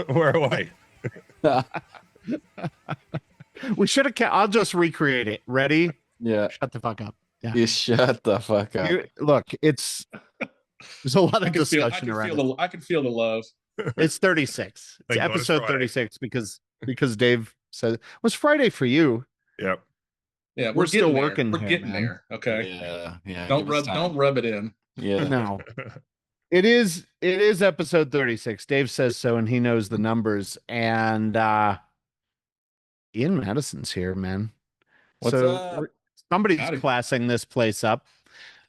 We're away. We should have. I'll just recreate it. Ready? Yeah. Shut the fuck up. Yeah. You shut the fuck up. Look, there's a lot of discussion around it. I can feel the love. It's 36. It's episode 36 because Dave said it was Friday for you. Yep. Yeah, we're still working. We're getting man. there. Okay. Yeah. Don't rub it in. Yeah. No. It is episode 36. Dave says so, and he knows the numbers. And Ian Madison's here, man. What's up? Somebody's classing this place up.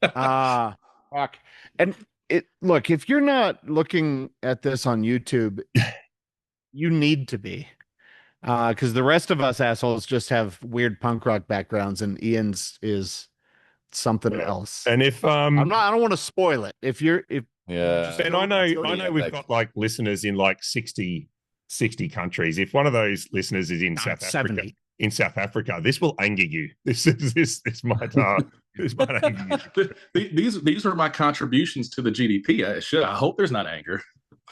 Fuck. And look, if you're not looking at this on YouTube, you need to be. Because the rest of us assholes just have weird punk rock backgrounds, and Ian's is something else. And if I don't want to spoil it. Ben, I know we've got like listeners in like 60 countries. If one of those listeners is in South Africa, this will anger you. This might anger you. These are my contributions to the GDP. I hope there's not anger.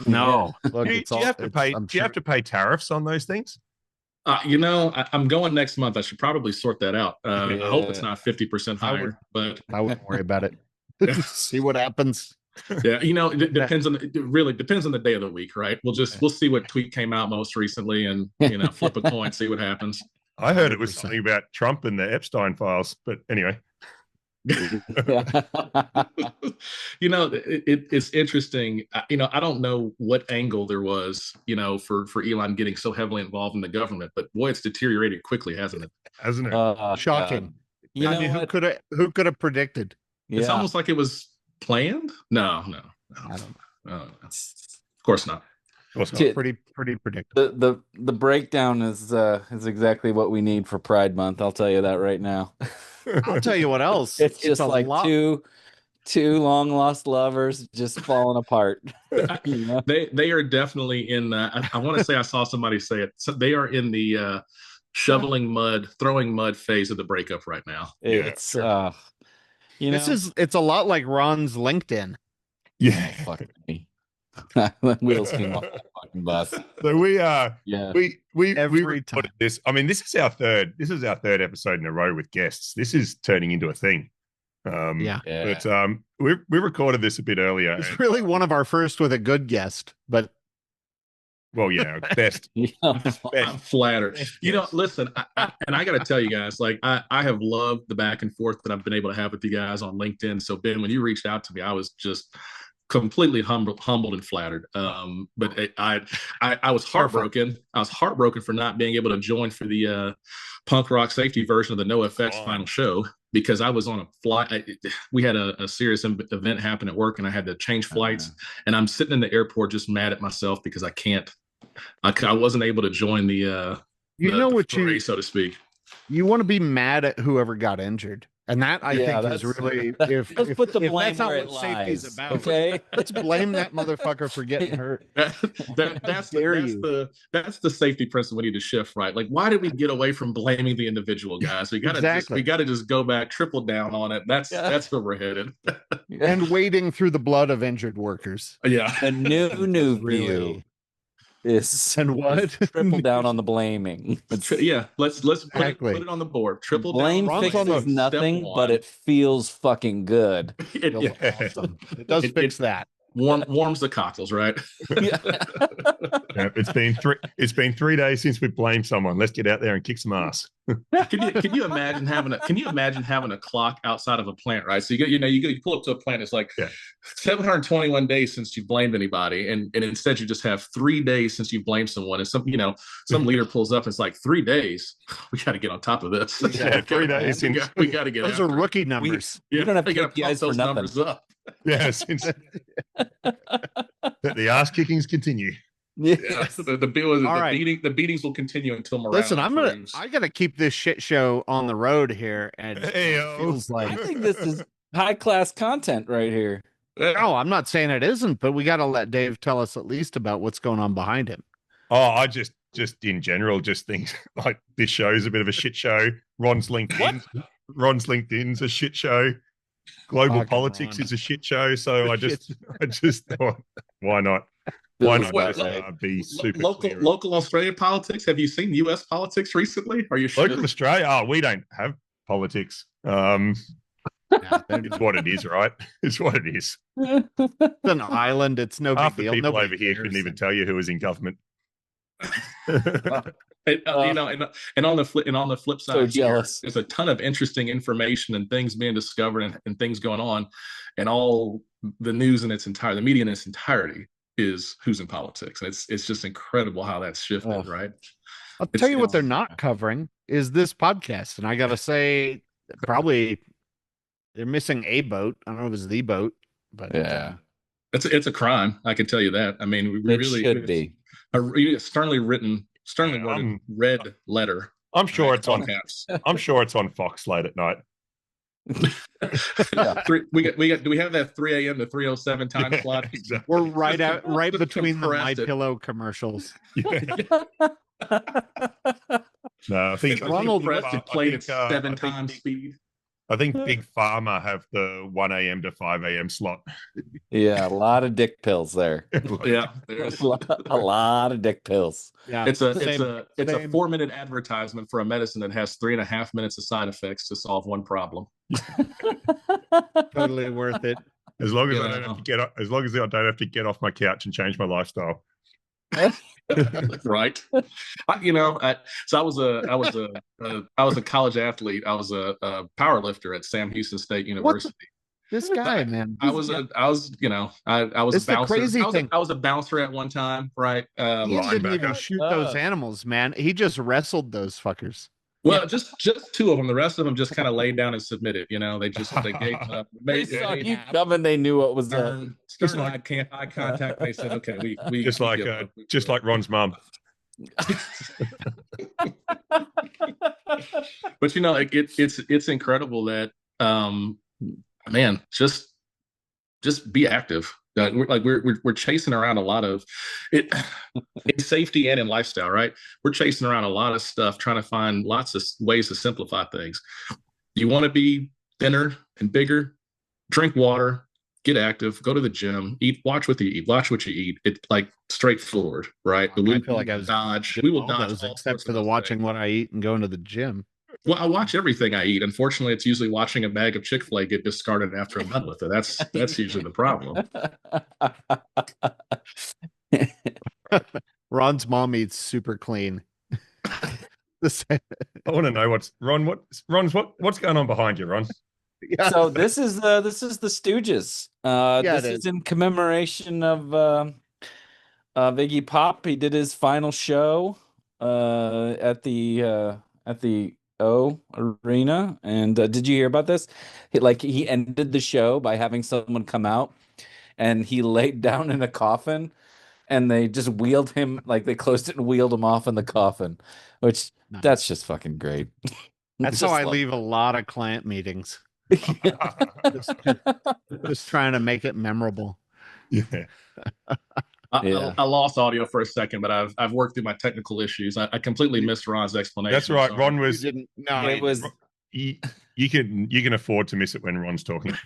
No. Look, do you have to pay tariffs on those things? I'm going next month. I should probably sort that out. I hope it's not 50% higher, but I wouldn't worry about it. See what happens. Yeah, it depends on the day of the week, right? We'll see what tweet came out most recently, and flip a coin, see what happens. I heard it was something about Trump and the Epstein files, but anyway. It's interesting. I don't know what angle there was, for Elon getting so heavily involved in the government, but boy, it's deteriorated quickly, hasn't it? Shocking. Who could have predicted? It's almost like it was planned. No. I don't know. Of course not. Pretty predictable. The breakdown is exactly what we need for Pride Month. I'll tell you that right now. I'll tell you what else. It's just like two long lost lovers just falling apart. They are definitely in. I want to say I saw somebody say it. So they are in the shoveling mud, throwing mud phase of the breakup right now. It's it's a lot like Ron's LinkedIn. Yeah, fuck me. Wheels came off that fucking bus. So we every time. This. I mean, this is our third episode in a row with guests. This is turning into a thing. But we recorded this a bit earlier. It's really one of our first with a good guest, but best. I'm flattered. Listen, I got to tell you guys, like I have loved the back and forth that I've been able to have with you guys on LinkedIn. So Ben, when you reached out to me, I was just completely humbled and flattered. But I was heartbroken. I was heartbroken for not being able to join for the punk rock safety version of the NoFX final show, because I was on a flight. We had a serious event happen at work, and I had to change flights. And I'm sitting in the airport just mad at myself because I wasn't able to join the parade, so to speak. You want to be mad at whoever got injured. And that I think is really let's put the blame where it lies. About. Okay, let's blame that motherfucker for getting hurt. That's the safety principle we need to shift, right? Like, why did we get away from blaming the individual guys? We gotta just go back, triple down on it. That's where we're headed. And wading through the blood of injured workers. Yeah, a new view. And what? Triple down on the blaming. Let's put it on the board. Triple blame down. Fixes nothing, but it feels fucking good. Awesome. It does fix that. Warms the cockles, right? It's been 3 days since we blamed someone. Let's get out there and kick some ass. Can you imagine having a clock outside of a plant, right? So you pull up to a plant, it's like 721 days since you blamed anybody, and instead you just have 3 days since you blamed someone. And some leader pulls up and it's like 3 days. We got to get on top of this. 3 days. We got to get. Those are rookie numbers. We don't have to get guys for nothing. Numbers up. Yes. The ass kickings continue. Yeah. The beatings will continue until morale. Listen, I gotta keep this shit show on the road here, and it feels like I think this is high class content right here. No, I'm not saying it isn't, but we got to let Dave tell us at least about what's going on behind him. Oh, just in general, just things like this show's a bit of a shit show. Ron's LinkedIn's a shit show. Global politics is a shit show. So I just thought, why not? Why not just be super local Australian politics? Have you seen U.S. politics recently? Are you sure? Local Australia? Oh, we don't have politics. It's what it is, right? It's what it is. It's an island. It's no Half big the deal. people Nobody over here couldn't even tell you who was in government. And on the flip side, so jealous. There's a ton of interesting information and things being discovered and things going on, and all the news in the media in its entirety is who's in politics. And it's just incredible how that's shifted, right? I'll tell you what they're not covering is this podcast, and I gotta say, probably they're missing a boat. I don't know if it's the boat, but yeah, it's a crime. I can tell you that. I mean, we really should be a sternly worded red letter. I'm sure it's on. I'm sure it's on Fox late at night. Yeah. Do we have that 3 a.m. to 3:07 time slot? Exactly. We're right between the My Pillow commerpharmacials. Yeah. No, I think Ronald played at 7 times speed. I think Big Pharma have the 1 a.m. to 5 a.m. slot. Yeah, a lot of dick pills there. Yeah, there's a lot of dick pills. Yeah, it's a 4-minute advertisement for a medicine that has 3.5 minutes of side effects to solve one problem. Totally worth it. As long as I don't have to get off my couch and change my lifestyle. Right. So I was a college athlete. I was a power lifter at Sam Houston State University. This guy, man. I was a bouncer. I was a bouncer at one time, right? He didn't even shoot those animals, man. He just wrestled those fuckers. Well, just 2 of them. The rest of them just kind of laid down and submitted. They gave up. They saw you coming. They knew what was up. Just like eye contact. They said, "Okay, we just like Ron's mom." But it's incredible that man, just be active. We're chasing around a lot of it in safety and in lifestyle, right? We're chasing around a lot of stuff, trying to find lots of ways to simplify things. You want to be thinner and bigger? Drink water, get active, go to the gym, watch what you eat. It's like straightforward, right? I feel like I was dodge. We will dodge those, except for the watching what I eat and going to the gym. Well, I watch everything I eat. Unfortunately, it's usually watching a bag of Chick-fil-A get discarded after I'm done with it. That's usually the problem. Ron's mom eats super clean. I want to know what's going on behind you, Ron? Yeah. So this is the Stooges. This is in commemoration of Iggy Pop. He did his final show at the O Arena, and did you hear about this? He ended the show by having someone come out, and he laid down in a coffin, and they just wheeled him, they closed it and wheeled him off in the coffin, which that's just fucking great. That's how I leave a lot of client meetings. Just trying to make it memorable. Yeah. I lost audio for a second, but I've worked through my technical issues. I completely missed Ron's explanation. That's right. So Ron was. It was. You can afford to miss it when Ron's talking.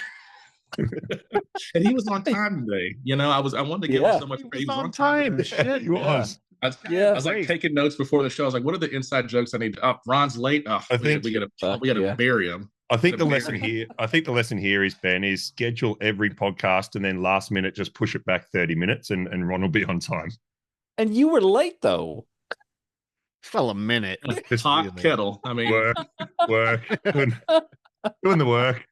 And he was on time today. I wanted to give him so much praise. He was on time. Shit, he was. I was taking notes before the show. I was like, "What are the inside jokes I need?" Ron's late. I think we gotta bury him. I think the lesson here is, Ben, is schedule every podcast and then last minute just push it back 30 minutes and Ron will be on time. And you were late though. Fell a minute. Hot kettle. I mean, work. Doing the work.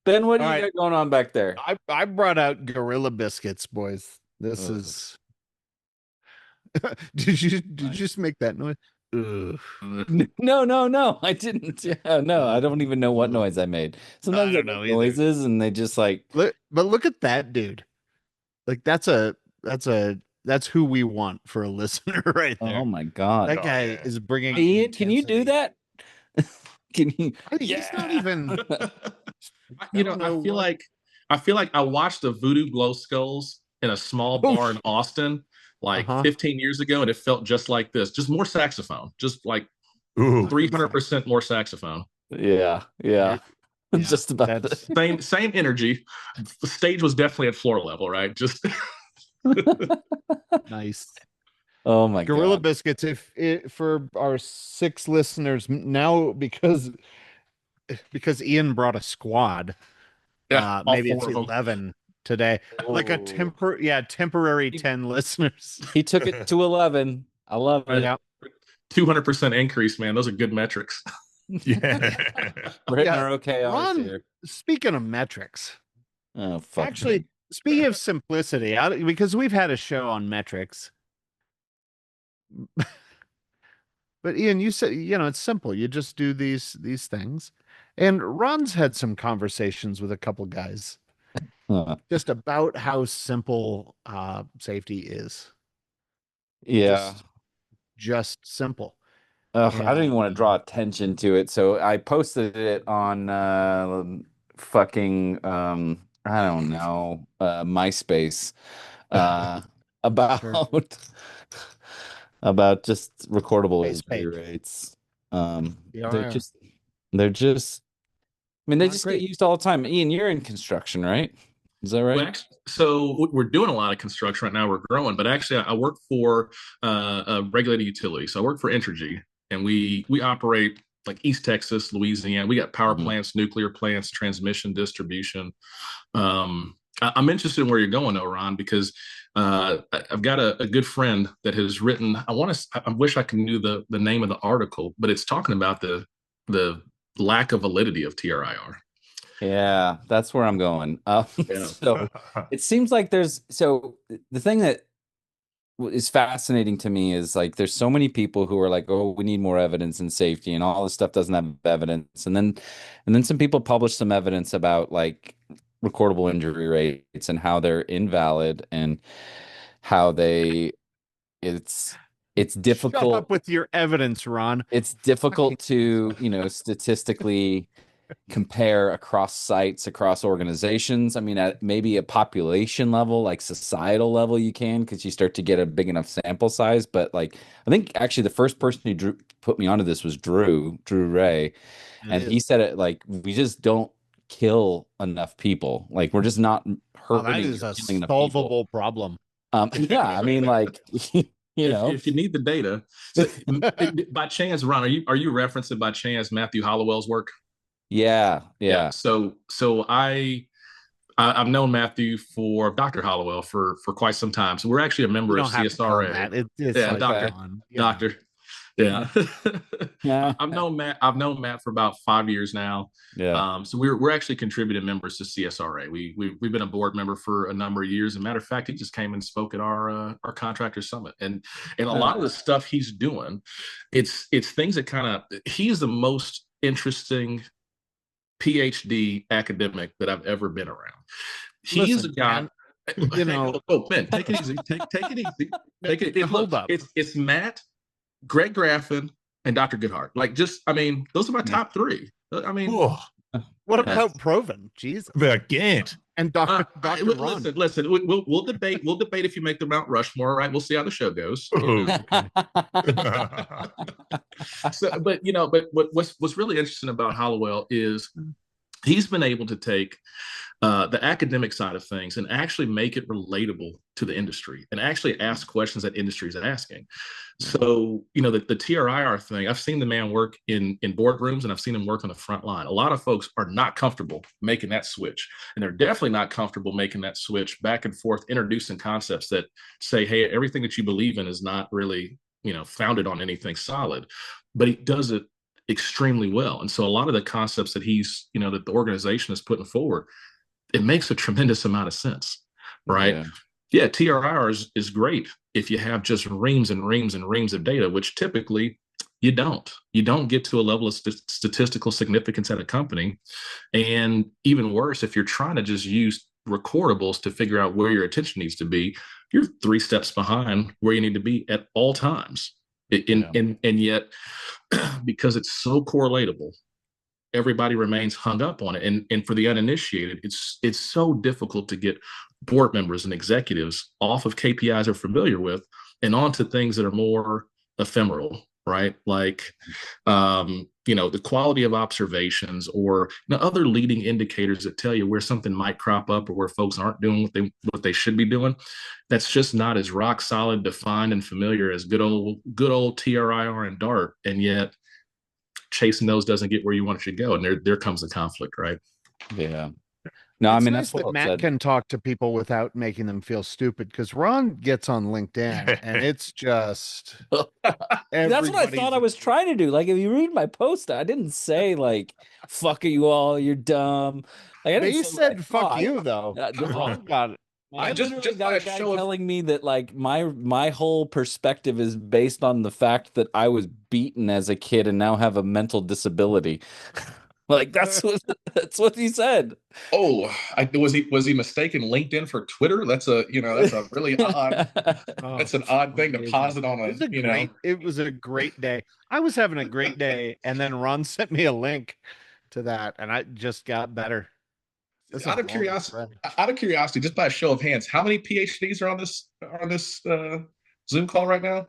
Ben, what do you got going on back there? I brought out Gorilla Biscuits, boys. This is. Did you just make that noise? No, I didn't. Yeah, no, I don't even know what noise I made. Sometimes I make noises and they just but look at that dude. That's who we want for a listener right there. Oh my god, that guy is bringing. Ian, can you do that? Can you? He's not even. I feel like I watched the Voodoo Glow Skulls in a small bar in Austin. like 15 years ago, and it felt just like this, just more saxophone, just like 300% more saxophone. Yeah. Just about same energy. The stage was definitely at floor level, right? Just nice. Oh my God. Gorilla Biscuits, for our 6 listeners now, because Ian brought a squad. Maybe it's 11 today. Like a temporary 10 listeners. He took it to 11. I love it. Yeah. 200% increase, man. Those are good metrics. Yeah. We're hitting our OKRs here. Speaking of metrics. Oh, fuck. Actually, speaking of simplicity, because we've had a show on metrics. But Ian, you said, it's simple. You just do these things. And Ron's had some conversations with a couple guys just about how simple safety is. Yeah. Just simple. I don't even want to draw attention to it. So I posted it on fucking I don't know, MySpace about about just recordable injury rates. They're just I mean, they just get used all the time. Ian, you're in construction, right? Is that right? Well, so we're doing a lot of construction right now. We're growing, but actually I work for a regulated utility. So I work for Entergy, and we operate like East Texas, Louisiana. We got power plants, nuclear plants, transmission, distribution. I'm interested in where you're going, though, Ron, because I've got a good friend that has written. I wish I could know the name of the article, but it's talking about the lack of validity of TRIR. Yeah, that's where I'm going. So it seems like the thing that is fascinating to me is like there's so many people who are like, oh, we need more evidence in safety, and all this stuff doesn't have evidence. And then some people publish some evidence about like recordable injury rates and how they're invalid and how it's difficult. Shut up with your evidence, Ron. It's difficult to, statistically compare across sites, across organizations. I mean, at maybe a population level, like societal level, you can, because you start to get a big enough sample size. But like, I think actually the first person who put me onto this was Drew Ray. And he said it like, we just don't kill enough people. Like, we're just not hurting. That is a solvable problem. Yeah, I mean, like, if you need the data. So, by chance, Ron, are you referencing by chance Matthew Hollowell's work? Yeah. So I've known Matthew for Dr. Hollowell for quite some time. So we're actually a member of CSRA. Doctor. Yeah. I've known Matt for about 5 years now. Yeah. So we're actually contributing members to CSRA. We've been a board member for a number of years. As a matter of fact, he just came and spoke at our contractor summit, and a lot of the stuff he's doing, it's things that he's the most interesting PhD academic that I've ever been around. He's a guy. Ben, take it easy. Take it easy. Take it. Hold up. It's Matt, Greg Graffin, and Dr. Goodhart. Those are my top 3. I mean, what about Proven? Jesus, Gant and Dr. Ron. Listen. We'll debate. We'll debate if you make the Mount Rushmore. Right? We'll see how the show goes. But what's really interesting about Hollowell is he's been able to take the academic side of things and actually make it relatable to the industry and actually ask questions that industry is asking. So, the TRIR thing, I've seen the man work in boardrooms, and I've seen him work on the front line. A lot of folks are not comfortable making that switch, and they're definitely not comfortable making that switch back and forth, introducing concepts that say, hey, everything that you believe in is not really, founded on anything solid. But he does it extremely well. And so a lot of the concepts that he's, that the organization is putting forward, it makes a tremendous amount of sense, right? Yeah, TRIR is great if you have just reams and reams and reams of data, which typically you don't. You don't get to a level of statistical significance at a company. And even worse, if you're trying to just use recordables to figure out where your attention needs to be, you're 3 steps behind where you need to be at all times. And yet, because it's so correlatable, everybody remains hung up on it. And for the uninitiated, it's so difficult to get board members and executives off of KPIs they're familiar with and onto things that are more ephemeral, right? Like, the quality of observations or other leading indicators that tell you where something might crop up or where folks aren't doing what they should be doing. That's just not as rock solid, defined, and familiar as good old TRIR and DART. And yet chasing those doesn't get where you want it to go. And there comes the conflict, right? Yeah. No, it's nice that Matt can talk to people without making them feel stupid, because Ron gets on LinkedIn and it's just that's what I thought I was trying to do. Like, if you read my post, I didn't say like "fuck you all, you're dumb." Like, they said "fuck you" though. Ron got it. I just got a guy telling me that like my whole perspective is based on the fact that I was beaten as a kid and now have a mental disability. Like that's what he said. Oh, was he mistaken LinkedIn for Twitter? That's a really odd. That's an odd thing to posit on It was a great day. I was having a great day, and then Ron sent me a link to that, and I just got better. Out of curiosity, just by a show of hands, how many PhDs are on this Zoom call right now?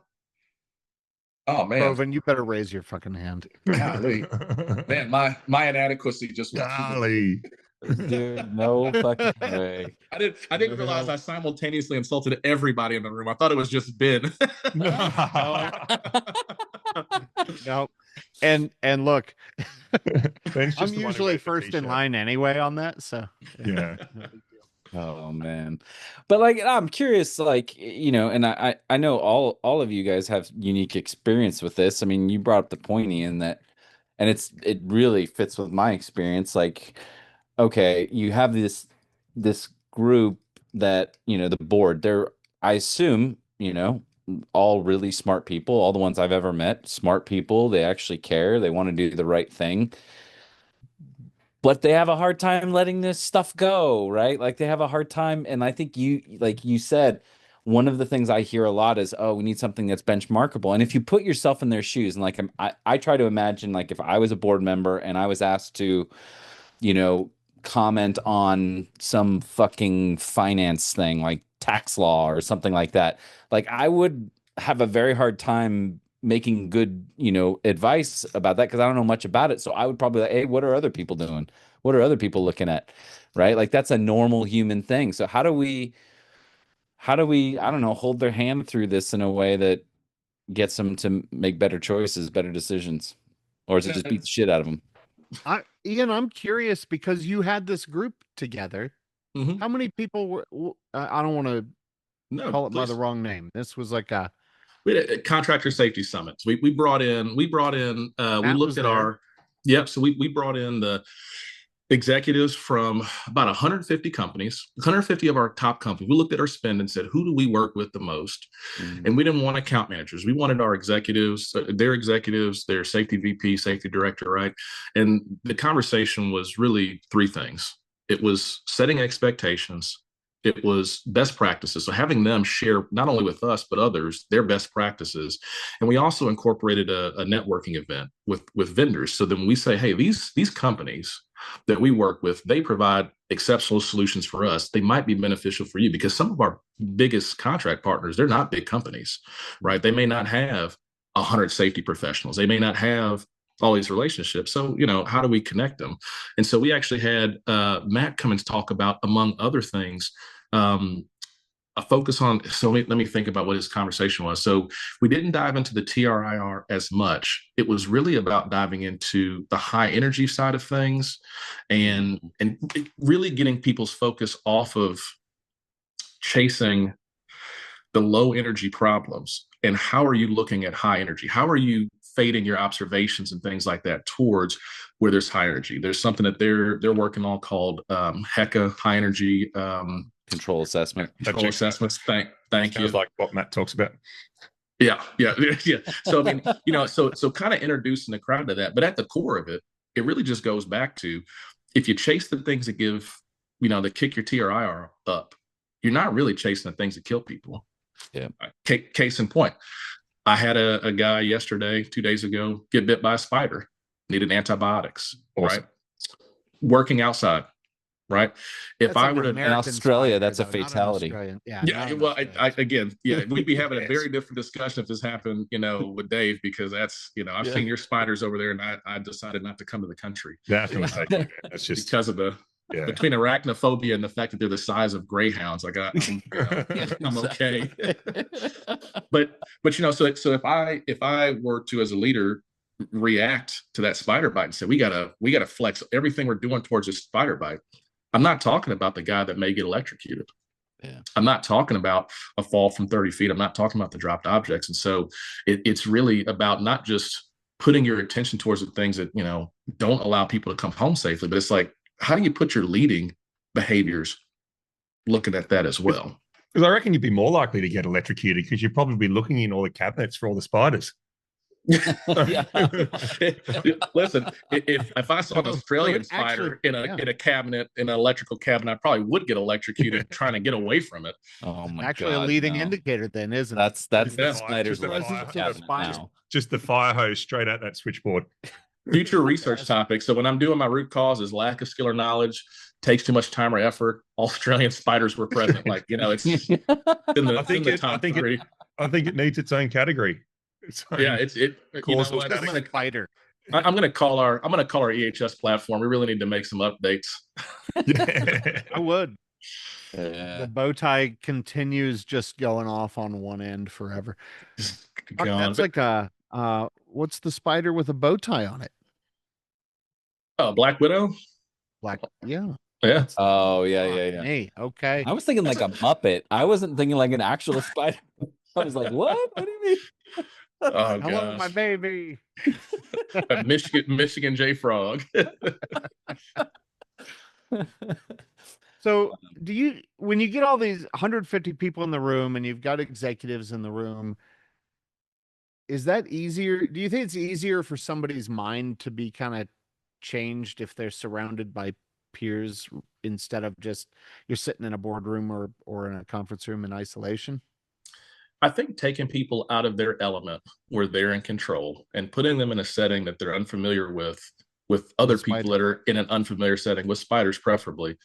Oh man, Proven, you better raise your fucking hand. Golly. Man, my inadequacy just golly. Dude, no fucking way. I didn't realize I simultaneously insulted everybody in the room. I thought it was just Ben. No. And look, I'm usually first in line anyway on that, so yeah. Oh man. But like, I'm curious, like, and I know all of you guys have unique experience with this. I mean, you brought up the pointy in that, and it really fits with my experience. Like, okay, you have this group that, the board, I assume, all really smart people, all the ones I've ever met, smart people. They actually care. They want to do the right thing. But they have a hard time letting this stuff go, right? Like they have a hard time. And I think like you said, one of the things I hear a lot is, oh, we need something that's benchmarkable. And if you put yourself in their shoes, and like I try to imagine, like if I was a board member and I was asked to, comment on some fucking finance thing like tax law or something like that, like I would have a very hard time making good, advice about that because I don't know much about it. So I would probably like, hey, what are other people doing? What are other people looking at? Right? Like that's a normal human thing. So how do we, I don't know, hold their hand through this in a way that gets them to make better choices, better decisions? Or is it just beat the shit out of them? Ian, I'm curious because you had this group together. Mm-hmm. How many people were, I don't want to call it by the wrong name. This was like we had a contractor safety summits. We brought in, we looked at our, so we brought in the executives from about 150 companies, 150 of our top companies. We looked at our spend and said, who do we work with the most? Mm-hmm. And we didn't want account managers. We wanted our executives, their safety VP, safety director, right? And the conversation was really three things. It was setting expectations. It was best practices. So having them share not only with us, but others, their best practices. And we also incorporated a networking event with vendors. So then we say, hey, these companies that we work with, they provide exceptional solutions for us. They might be beneficial for you because some of our biggest contract partners, they're not big companies, right? They may not have 100 safety professionals. They may not have all these relationships. So, how do we connect them? And so we actually had Matt come and talk about, among other things, a focus on, so let me think about what his conversation was. So we didn't dive into the TRIR as much. It was really about diving into the high energy side of things and really getting people's focus off of chasing the low energy problems. And how are you looking at high energy? How are you fading your observations and things like that towards where there's high energy? There's something that they're working on called HECA, high energy control assessment. Control assessments. Thank you. Sounds like what Matt talks about. Yeah. So I mean, so kind of introducing the crowd to that, but at the core of it, it really just goes back to if you chase the things that give, that kick your TRIR up, you're not really chasing the things that kill people. Yeah. Case in point, I had a guy yesterday, 2 days ago, get bit by a spider, needed antibiotics, awesome. Right? Working outside. right? If I were to in Australia, that's a fatality. Yeah, well, we'd be having a very different discussion if this happened, with Dave, because that's, I've seen your spiders over there, and I decided not to come to the country. That's just because of between arachnophobia and the fact that they're the size of greyhounds. Like I'm okay. but so if I were to, as a leader, react to that spider bite and say we gotta flex everything we're doing towards a spider bite, I'm not talking about the guy that may get electrocuted. Yeah. I'm not talking about a fall from 30 feet. I'm not talking about the dropped objects. And so it's really about not just putting your attention towards the things that, don't allow people to come home safely, but it's like, how do you put your leading behaviors looking at that as well? Because I reckon you'd be more likely to get electrocuted because you'd probably be looking in all the cabinets for all the spiders. Listen, if I saw an Australian spider in a cabinet, in an electrical cabinet, I probably would get electrocuted trying to get away from it. Oh my God! A leading indicator, then, isn't it? That's the spider's now. Just the fire hose straight at that switchboard. Future research topic. So when I'm doing my root causes, lack of skill or knowledge, takes too much time or effort. Australian spiders were present. Like, it's in the top three. I think it needs its own category. I'm going to call our EHS platform. We really need to make some updates. I would. The bow tie continues just going off on one end forever. That's like what's the spider with a bow tie on it? Black Widow. Yeah. Oh yeah. Hey, okay. I was thinking like a Muppet. I wasn't thinking like an actual spider. I was like, what? What do you mean? Oh, hello, my baby. Michigan J Frog. So when you get all these 150 people in the room and you've got executives in the room, is that easier? Do you think it's easier for somebody's mind to be kind of changed if they're surrounded by peers instead of just you're sitting in a boardroom or in a conference room in isolation? I think taking people out of their element where they're in control and putting them in a setting that they're unfamiliar with other people that are in an unfamiliar setting, with spiders preferably,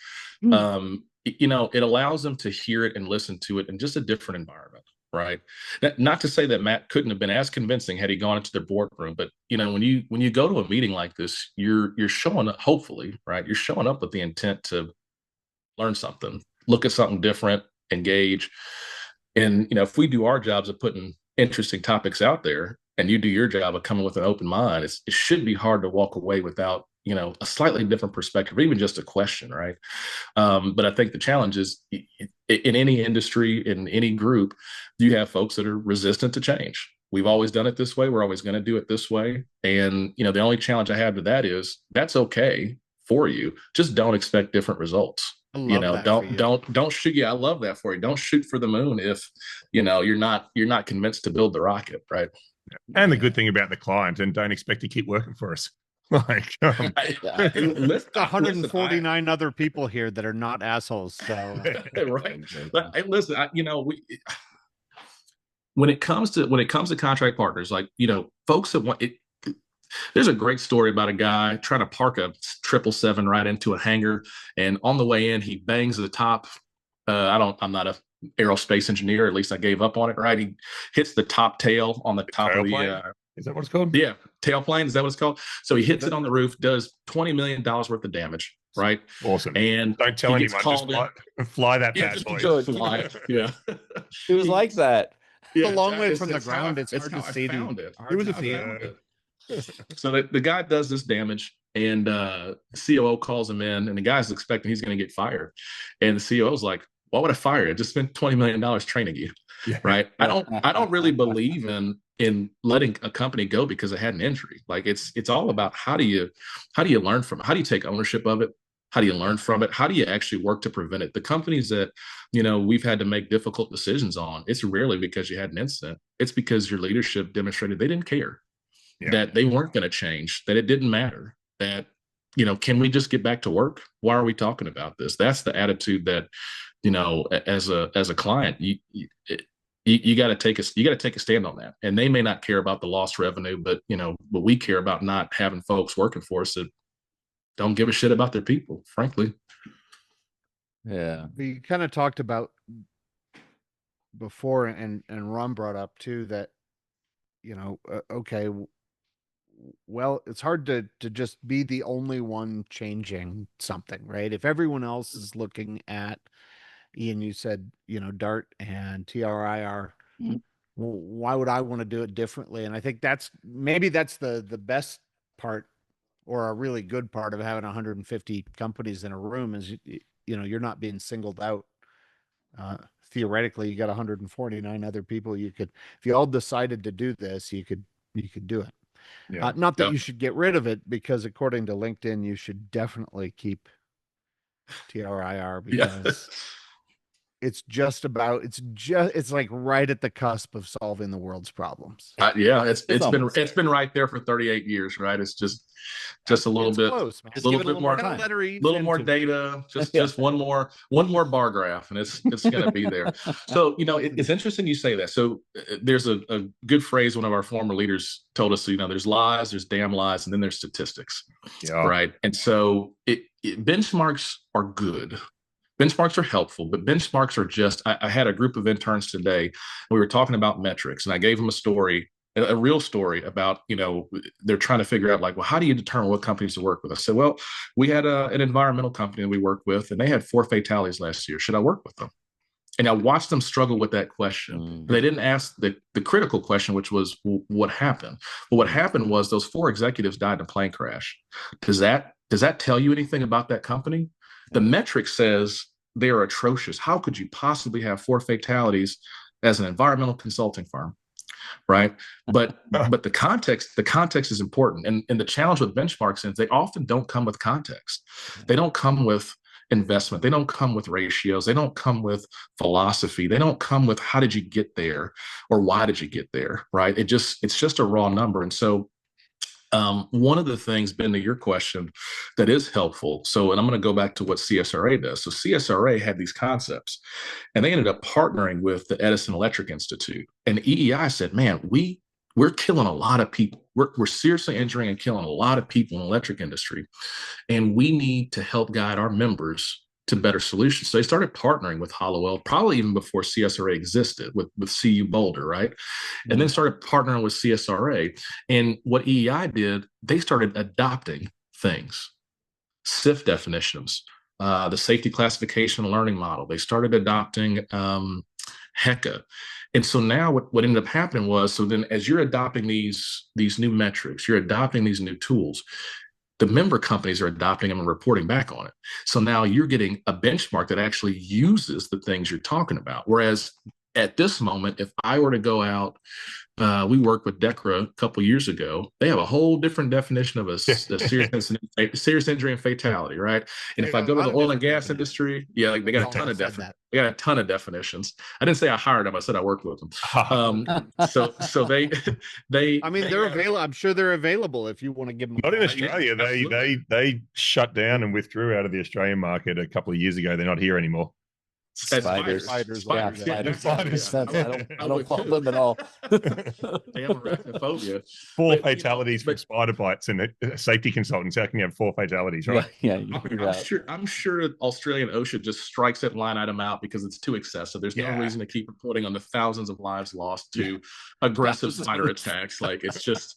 it allows them to hear it and listen to it in just a different environment, right? Not to say that Matt couldn't have been as convincing had he gone into their boardroom, but when you go to a meeting like this, you're showing up, hopefully, right? You're showing up with the intent to learn something, look at something different, engage. And, if we do our jobs of putting interesting topics out there and you do your job of coming with an open mind, it should be hard to walk away without, a slightly different perspective, or even just a question, right? But I think the challenge is in any industry, in any group, you have folks that are resistant to change. We've always done it this way. We're always going to do it this way. And, the only challenge I have to that is that's okay for you. Just don't expect different results. Don't shoot. Yeah, I love that for you. Don't shoot for the moon if you're not convinced to build the rocket, right? And the good thing about the client, and don't expect to keep working for us. Like, there's 149 other people here that are not assholes. So right. But listen, when it comes to contract partners, like folks that want it. There's a great story about a guy trying to park a 777 right into a hangar, and on the way in, he bangs the top. I'm not a aerospace engineer. At least I gave up on it. Right, he hits the top tail on the top of the. Is that what it's called? Yeah, tailplane. Is that what it's called? So he hits it on the roof, does $20 million worth of damage. Right. Awesome. And don't tell anyone. Just fly that bad boy. Fly. Yeah. It was like that. It's a long way from the ground. It's hard to see. It was a So the guy does this damage, and COO calls him in, and the guy's expecting he's going to get fired. And the COO's like, why would I fire you? I just spent $20 million training you. Yeah. Right. I don't really believe in letting a company go because it had an injury. Like it's all about how do you learn from it? How do you take ownership of it? How do you learn from it? How do you actually work to prevent it? The companies that, we've had to make difficult decisions on, it's rarely because you had an incident. It's because your leadership demonstrated they didn't care. Yeah. That they weren't going to change, that it didn't matter, that, can we just get back to work? Why are we talking about this? That's the attitude that, as a client, you got to take a stand on that. And they may not care about the lost revenue, but we care about not having folks working for us that don't give a shit about their people, frankly. Yeah. We kind of talked about before, and Ron brought up too that, okay, well, it's hard to just be the only one changing something, right? If everyone else is looking at, Ian, you said, Dart and TRIR, well, why would I want to do it differently? And I think maybe that's the best part, or a really good part of having 150 companies in a room, is you're not being singled out. Theoretically, you got 149 other people. You could, if you all decided to do this, you could do it. Yeah. Not that you should get rid of it, because according to LinkedIn, you should definitely keep TRIR, because it's like right at the cusp of solving the world's problems. It's been right there for 38 years, right? It's just a little bit close, a little bit more time. Little more data, just one more bar graph, and it's going to be there. So it's interesting you say that. So there's a good phrase one of our former leaders told us. There's lies, there's damn lies, and then there's statistics, right? And so benchmarks are good. Benchmarks are helpful, but benchmarks are just, I had a group of interns today, and we were talking about metrics, and I gave them a story, a real story about, they're trying to figure out, like, well, how do you determine what companies to work with? I said, well, we had an environmental company that we worked with, and they had 4 fatalities last year. Should I work with them? And I watched them struggle with that question. They didn't ask the critical question, which was, well, what happened? Well, what happened was those 4 executives died in a plane crash. Does that tell you anything about that company? The metric says they are atrocious. How could you possibly have 4 fatalities as an environmental consulting firm, right? But the context is important. And the challenge with benchmarks is they often don't come with context. They don't come with investment. They don't come with ratios. They don't come with philosophy. They don't come with how did you get there or why did you get there, right? It's just a raw number. And so one of the things, Ben, to your question, that is helpful. So, and I'm going to go back to what CSRA does. So CSRA had these concepts, and they ended up partnering with the Edison Electric Institute. And EEI said, man, we're killing a lot of people. We're seriously injuring and killing a lot of people in the electric industry. And we need to help guide our members to better solutions. So they started partnering with Hollowell, probably even before CSRA existed, with CU Boulder, right? And then started partnering with CSRA. And what EEI did, they started adopting things, SIF definitions, the safety classification and learning model. They started adopting HECA. And so now what ended up happening was, so then as you're adopting these new metrics, you're adopting these new tools, the member companies are adopting them and reporting back on it. So now you're getting a benchmark that actually uses the things you're talking about. Whereas at this moment, if I were to go out, we worked with DECRA a couple of years ago. They have a whole different definition of a serious injury and fatality, right? And if I go to the oil and gas industry, like they got a ton of they got a ton of definitions. I didn't say I hired them. I said I worked with them. So they. I mean, they're available. I'm sure they're available if you want to give them. Not in Australia. They shut down and withdrew out of the Australian market a couple of years ago. They're not here anymore. Spiders. I don't follow them at all. They have arachnophobia. 4 fatalities from spider bites, and safety consultants. How can you have 4 fatalities, right? I'm sure Australian OSHA just strikes that line item out because it's too excessive. There's no reason to keep reporting on the thousands of lives lost to aggressive spider attacks. Like, it's just,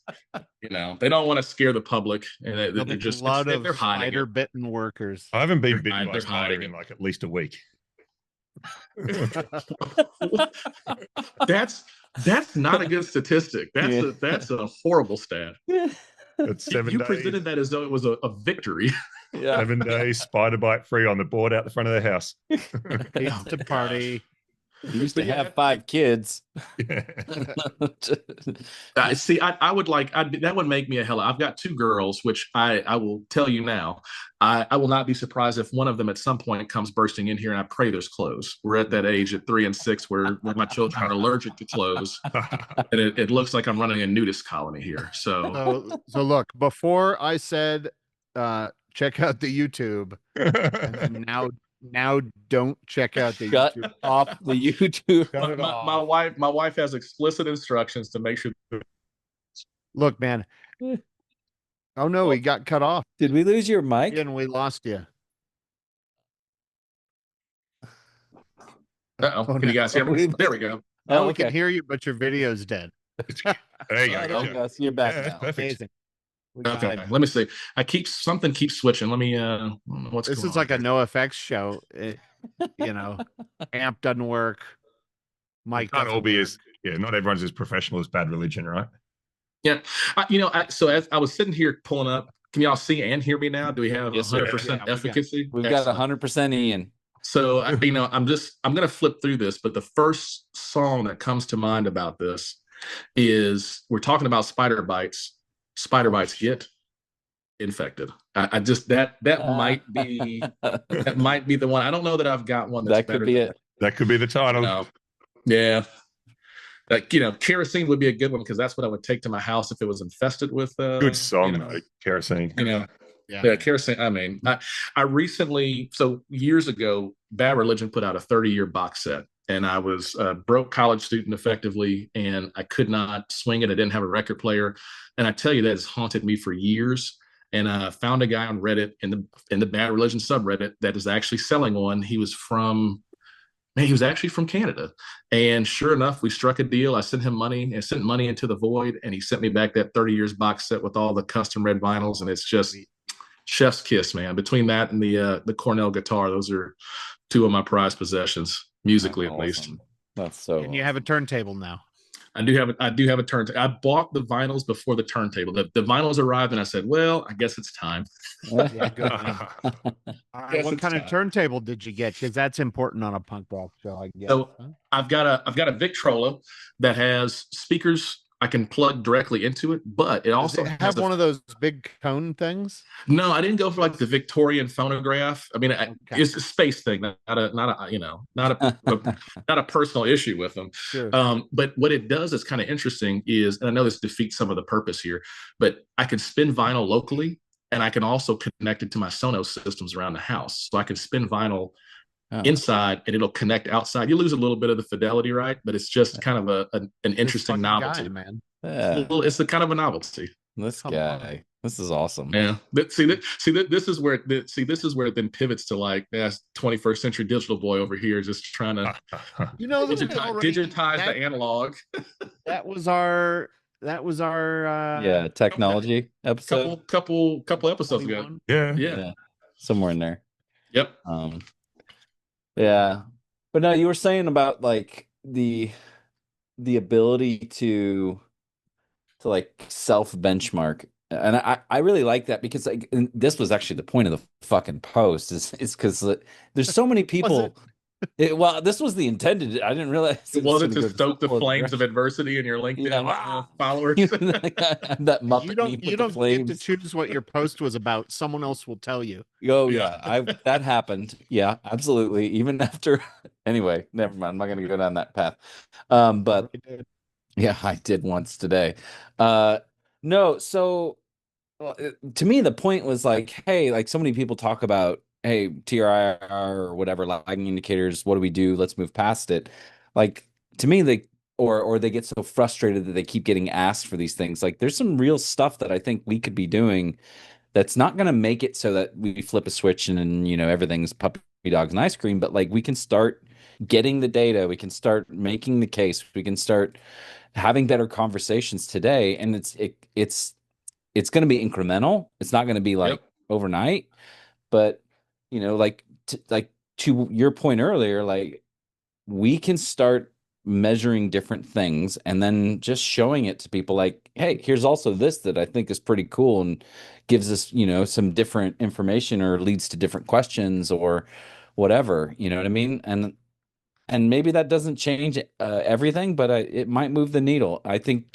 they don't want to scare the public, and they're just a lot of spider bitten workers. I haven't been bitten by a spider in like at least a week. That's not a good statistic. That's a horrible stat. It's 7 days. You presented that as though it was a victory. 7 days spider bite free on the board out the front of the house. Used to party. He used to have 5 kids. See, I would that would make me a hell. I've got 2 girls, which I will tell you now. I will not be surprised if one of them at some point comes bursting in here, and I pray there's clothes. We're at that age at 3 and 6 where my children are allergic to clothes, and it looks like I'm running a nudist colony here. So look, before I said check out the YouTube, and now don't check out the YouTube. Off the YouTube. My wife has explicit instructions to make sure. Look, man. Oh no, he got cut off. Did we lose your mic? And we lost you. Uh-oh. Can you guys hear me? There we go. Now we can hear you, but your video's dead. There you go. Gotcha. So you're back now. Perfect. Okay, let me see. Something keeps switching. Let me what's this going is on like here? a NoFX show. Amp doesn't work. Mic Can't doesn't all be work. as not everyone's as professional as Bad Religion, right? Yeah. So as I was sitting here pulling up, can y'all see and hear me now? Do we have 100% efficacy? We've got 100% Ian. So I'm going to flip through this, but the first song that comes to mind about this is we're talking about spider bites. Spider bites get infected. I just that might be the one. I don't know that I've got one that's that could be it. That could be the title. Yeah. Kerosene would be a good one because that's what I would take to my house if it was infested with. Good song, Kerosene. Yeah, kerosene. I mean, I recently, so years ago, Bad Religion put out a 30-year box set, and I was a broke college student effectively, and I could not swing it. I didn't have a record player, and I tell you that has haunted me for years. And I found a guy on Reddit in the Bad Religion subreddit that is actually selling one. He was actually from Canada. And sure enough, we struck a deal. I sent him money and sent money into the void. And he sent me back that 30 years box set with all the custom red vinyls. And it's just chef's kiss, man. Between that and the Cornell guitar, those are two of my prized possessions, musically at least. That's so And you have a turntable now. I do have a turntable. I bought the vinyls before the turntable. The vinyls arrived, and I said, "Well, I guess it's time." What kind of turntable did you get? Because that's important on a punk rock show, I guess. So I've got a Victrola that has speakers I can plug directly into it, but it also has one of those big cone things. No, I didn't go for like the Victorian phonograph. I mean, it's a space thing, not a personal issue with them. Sure. But what it does is kind of interesting is, and I know this defeats some of the purpose here, but I can spin vinyl locally, and I can also connect it to my Sonos systems around the house. So I can spin vinyl inside, and it'll connect outside. You lose a little bit of the fidelity, right? But it's just kind of an interesting novelty, man. Yeah. It's the kind of a novelty. This guy, this is awesome. Yeah. This is where it then pivots to like 21st century digital boy over here, just trying to digitize the analog. That was our technology episode. Couple episodes ago. Yeah. Somewhere in there. Yep. Yeah. But no, you were saying about like the ability to like self benchmark, and I really like that because like this was actually the point of the fucking post is because there's so many people. This was the intended. I didn't realize it wasn't to stoke the flames of adversity in your LinkedIn followers. That Muppet you don't get to choose what your post was about. Someone else will tell you. Oh yeah, that happened. Yeah, absolutely. Even after, anyway, never mind. I'm not going to go down that path. But yeah, I did once today. No, so to me the point was like, hey, like so many people talk about, hey, TRIR or whatever, lagging indicators, what do we do? Let's move past it. Like to me, they get so frustrated that they keep getting asked for these things. Like there's some real stuff that I think we could be doing that's not going to make it so that we flip a switch and everything's puppy dogs and ice cream, but like we can start getting the data, we can start making the case, we can start having better conversations today, and it's going to be incremental. It's not going to be like overnight, but like to your point earlier, like we can start measuring different things and then just showing it to people like, hey, here's also this that I think is pretty cool and gives us, some different information or leads to different questions or whatever, you know what I mean? And maybe that doesn't change everything, but it might move the needle. I think,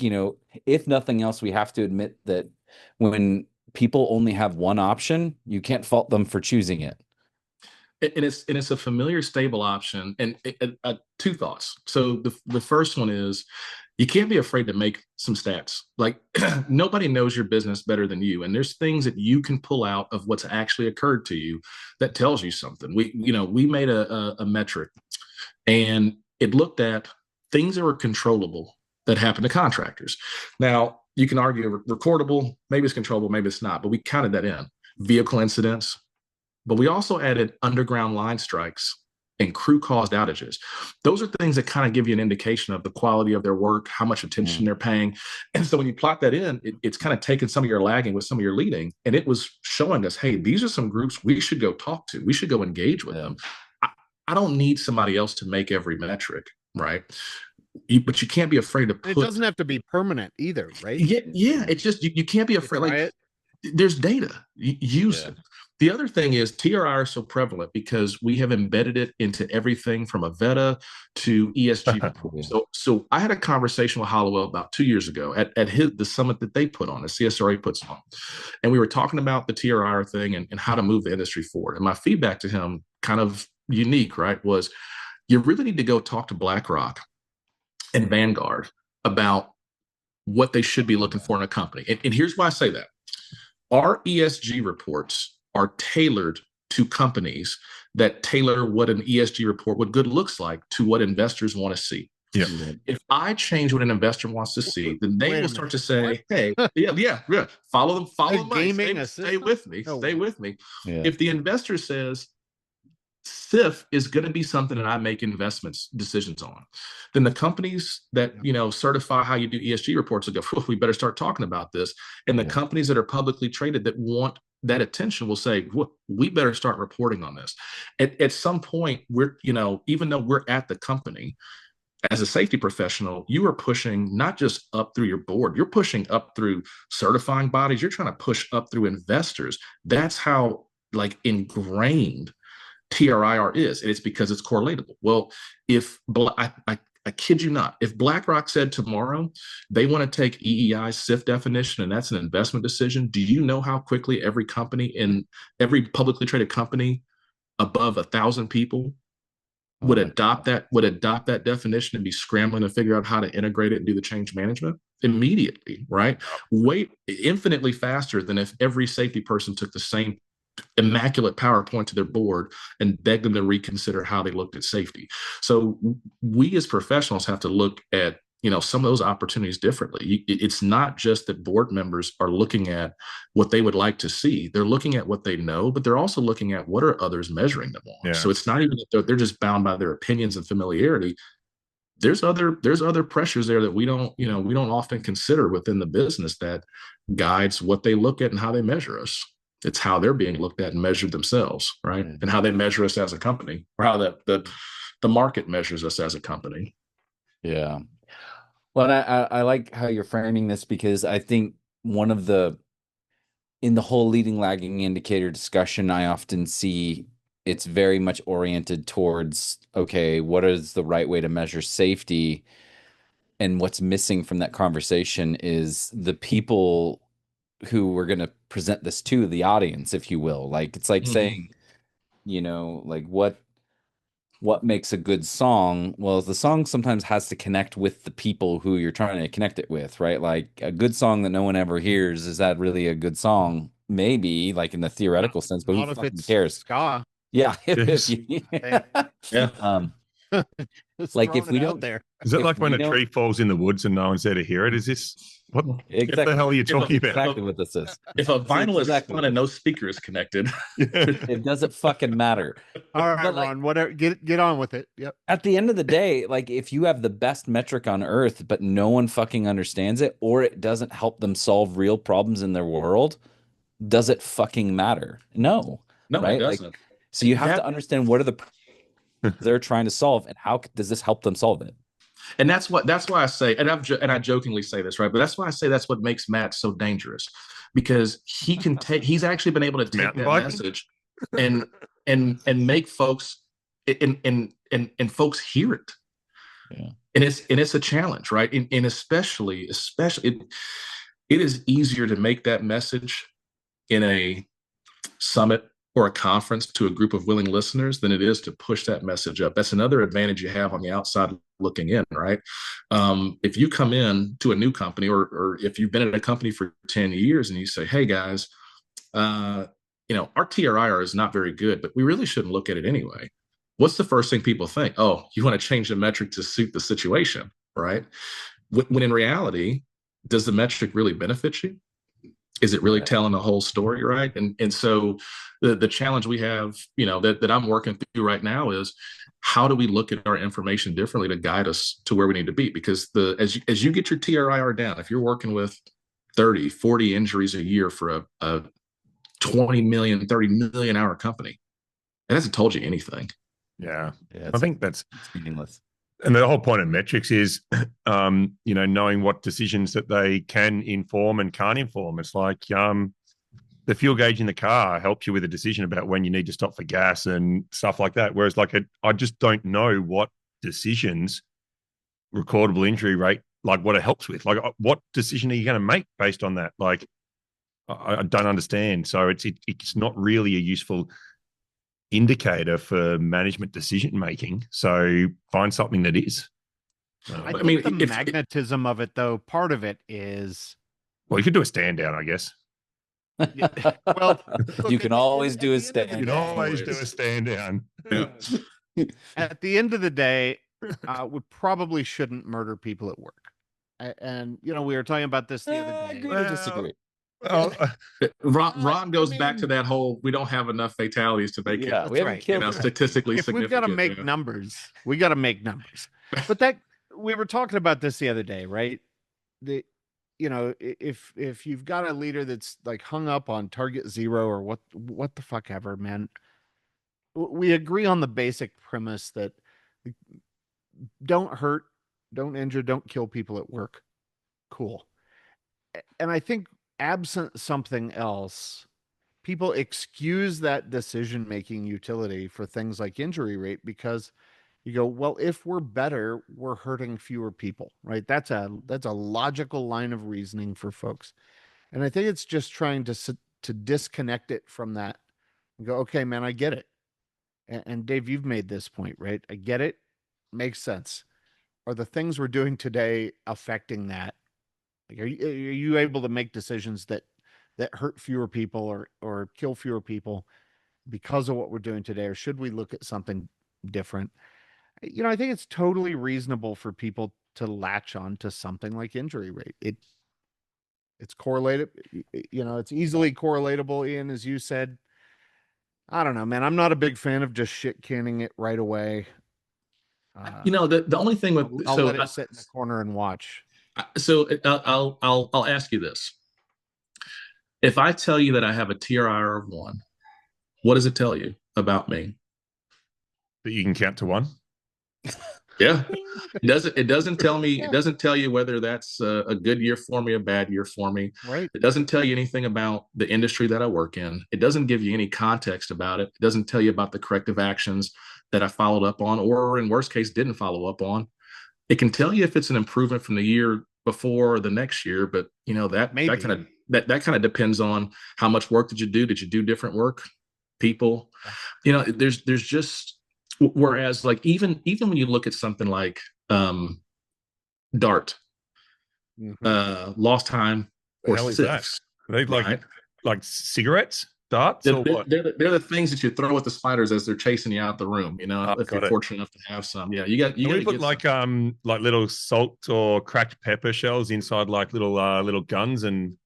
if nothing else, we have to admit that when people only have one option, you can't fault them for choosing it. And it's a familiar, stable option. And two thoughts. So the first one is you can't be afraid to make some stats. Like nobody knows your business better than you. And there's things that you can pull out of what's actually occurred to you that tells you something. We made a metric, and it looked at things that were controllable that happen to contractors. Now, you can argue recordable, maybe it's controllable, maybe it's not, but we counted that in. Vehicle incidents, but we also added underground line strikes and crew caused outages. Those are things that kind of give you an indication of the quality of their work, how much attention they're paying. And so when you plot that in, it's kind of taking some of your lagging with some of your leading, and it was showing us, hey, these are some groups we should go talk to. We should go engage with them. I don't need somebody else to make every metric, right? But you can't be afraid to put. It doesn't have to be permanent either, right? Yeah. It's just you can't be afraid. Like, there's data. Use it. The other thing is TRIR is so prevalent because we have embedded it into everything from Avetta to ESG reports. So I had a conversation with Hollowell about 2 years ago at the summit that they put on, the CSRA puts on. And we were talking about the TRIR thing and how to move the industry forward. And my feedback to him, kind of unique, right, was you really need to go talk to BlackRock and Vanguard about what they should be looking for in a company. And here's why I say that. Our ESG reports are tailored to companies that tailor what an ESG report, what good looks like, to what investors want to see. Yeah. If I change what an investor wants to see, then they will start to say, "Hey, yeah, follow them, stay with me, stay with me." Yeah. If the investor says SIF is going to be something that I make investments decisions on, then the companies that certify how you do ESG reports will go, we better start talking about this. And the companies that are publicly traded that want that attention will say, we better start reporting on this. At some point, we're, even though we're at the company, as a safety professional, you are pushing not just up through your board, you're pushing up through certifying bodies, you're trying to push up through investors. That's how ingrained TRIR is, and it's because it's correlatable. Well, if I kid you not, if BlackRock said tomorrow they want to take EEI's SIF definition and that's an investment decision, do you know how quickly every publicly traded company above 1,000 people would adopt that definition and be scrambling to figure out how to integrate it and do the change management immediately, right? Infinitely faster than if every safety person took the same immaculate PowerPoint to their board and beg them to reconsider how they looked at safety. So we as professionals have to look at some of those opportunities differently. It's not just that board members are looking at what they would like to see. They're looking at what they know, but they're also looking at what are others measuring them on. Yeah. So it's not even that they're just bound by their opinions and familiarity. There's other pressures there that we don't often consider within the business that guides what they look at and how they measure us. It's how they're being looked at and measured themselves, right? And how they measure us as a company, or how the market measures us as a company. Yeah. Well, I like how you're framing this, because I think in the whole leading lagging indicator discussion, I often see it's very much oriented towards, okay, what is the right way to measure safety? And what's missing from that conversation is the people who we're going to present this to, the audience, if you will. It's like saying, what makes a good song? Well, the song sometimes has to connect with the people who you're trying to connect it with, right? Like a good song that no one ever hears, is that really a good song? Maybe, in the theoretical sense, but who fucking cares? Ska. Yeah. If we don't there. Is it like when a tree falls in the woods and no one's there to hear it? Is this what exactly. the hell are you talking about? Exactly what this is. If a vinyl is fun and no speaker is connected, it doesn't fucking matter. All right, Ron, whatever. Get on with it. Yep. At the end of the day, if you have the best metric on earth, but no one fucking understands it, or it doesn't help them solve real problems in their world, does it fucking matter? No, right? It doesn't. So you have to understand what are the they're trying to solve, and how does this help them solve it? And that's why I say, and I jokingly say this, right? But that's why I say that's what makes Matt so dangerous, because he's actually been able to take that message and make folks and folks hear it. Yeah. And it's a challenge, right? And especially it is easier to make that message in a summit or a conference to a group of willing listeners than it is to push that message up. That's another advantage you have on the outside looking in, right? If you come in to a new company, or if you've been at a company for 10 years and you say, hey guys, our TRIR is not very good, but we really shouldn't look at it anyway. What's the first thing people think? Oh, you want to change the metric to suit the situation, right? When in reality, does the metric really benefit you? Is it really telling the whole story, right? And so the challenge we have, that I'm working through right now is how do we look at our information differently to guide us to where we need to be? Because as you get your TRIR down, if you're working with 30, 40 injuries a year for a 20 million, 30 million hour company, it hasn't told you anything. Yeah, I think it's meaningless. And the whole point of metrics is, knowing what decisions that they can inform and can't inform. It's like the fuel gauge in the car helps you with a decision about when you need to stop for gas and stuff like that. Whereas, I just don't know what decisions recordable injury rate, like what it helps with. Like, what decision are you going to make based on that? Like, I don't understand. So it's not really a useful indicator for management decision making. So find something that is. I mean, the magnetism of it, though, part of it is. Well, you could do a stand down, I guess. Yeah. Well, you can always do a stand down. You can always do a stand down. Yeah. At the end of the day, we probably shouldn't murder people at work. And we were talking about this the other day. Agree to disagree. Well, Ron goes back to that whole, we don't have enough fatalities to make it. We haven't killed statistically if significant. We've got to make numbers. We got to make numbers. But we were talking about this the other day, right? If you've got a leader that's like hung up on target zero or what the fuck ever, man, we agree on the basic premise that don't hurt, don't injure, don't kill people at work. Cool. And I think absent something else, people excuse that decision-making utility for things like injury rate because you go, well, if we're better, we're hurting fewer people, right? That's a logical line of reasoning for folks. And I think it's just trying to disconnect it from that and go, okay, man, I get it. And Dave, you've made this point, right? I get it. Makes sense. Are the things we're doing today affecting that? Like, are you able to make decisions that hurt fewer people or kill fewer people because of what we're doing today? Or should we look at something different? I think it's totally reasonable for people to latch on to something like injury rate. It's correlated, it's easily correlatable, Ian, as you said. I don't know, man. I'm not a big fan of just shit canning it right away. The only thing with I'll let it sit in the corner and watch. So I'll ask you this: if I tell you that I have a TRIR of 1, what does it tell you about me? That you can count to 1. Yeah, it doesn't tell me. It doesn't tell you whether that's a good year for me, a bad year for me. Right. It doesn't tell you anything about the industry that I work in. It doesn't give you any context about it. It doesn't tell you about the corrective actions that I followed up on, or in worst case, didn't follow up on. It can tell you if it's an improvement from the year before or the next year, but that kind of depends on how much work did you do? Did you do different work? People, there's just. Whereas, like, even when you look at something like DART, lost time or SIFs, they like cigarettes, darts. They're the things that you throw at the spiders as they're chasing you out the room. If you're fortunate enough to have some, you got. We put like little salt or cracked pepper shells inside like little guns, and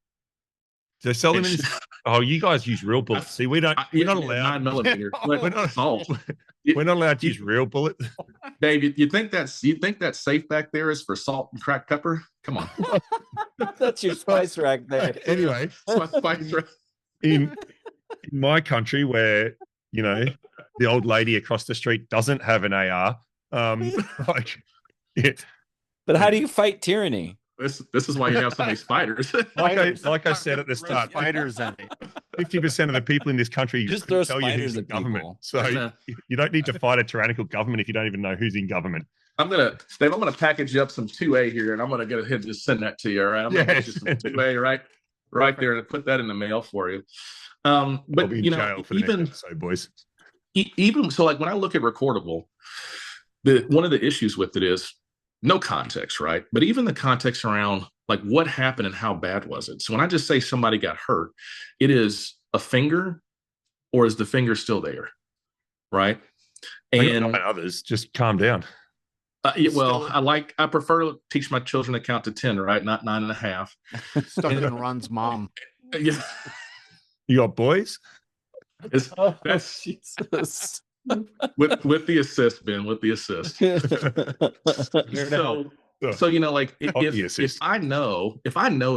they sell them in. You guys use real bullets. See, we don't. We're not allowed. 9mm. We're not allowed to use real bullets. Dave, you think that safe back there is for salt and cracked pepper? Come on. That's your spice rack there. Anyway, my spice rack. In my country, where the old lady across the street doesn't have an AR, But how do you fight tyranny? This is why you have so many spiders. like I said at the start, spiders at it. 50% of the people in this country just throw tell you who's in government. So you don't need to fight a tyrannical government if you don't even know who's in government. I'm gonna package you up some 2A here, and I'm gonna go ahead and just send that to you. All right, I'm gonna get you some 2A right there, and put that in the mail for you. But I'll be in jail for the next episode, boys. Even so, like when I look at recordable, one of the issues with it is no context, right? But even the context around like what happened and how bad was it? So when I just say somebody got hurt, it is a finger, or is the finger still there, right? And others, just calm down. I prefer to teach my children to count to 10, right? Not 9.5. Stuck in Ron's mom. Yeah. You got boys? Jesus. with the assist, Ben, with the assist. So like if I know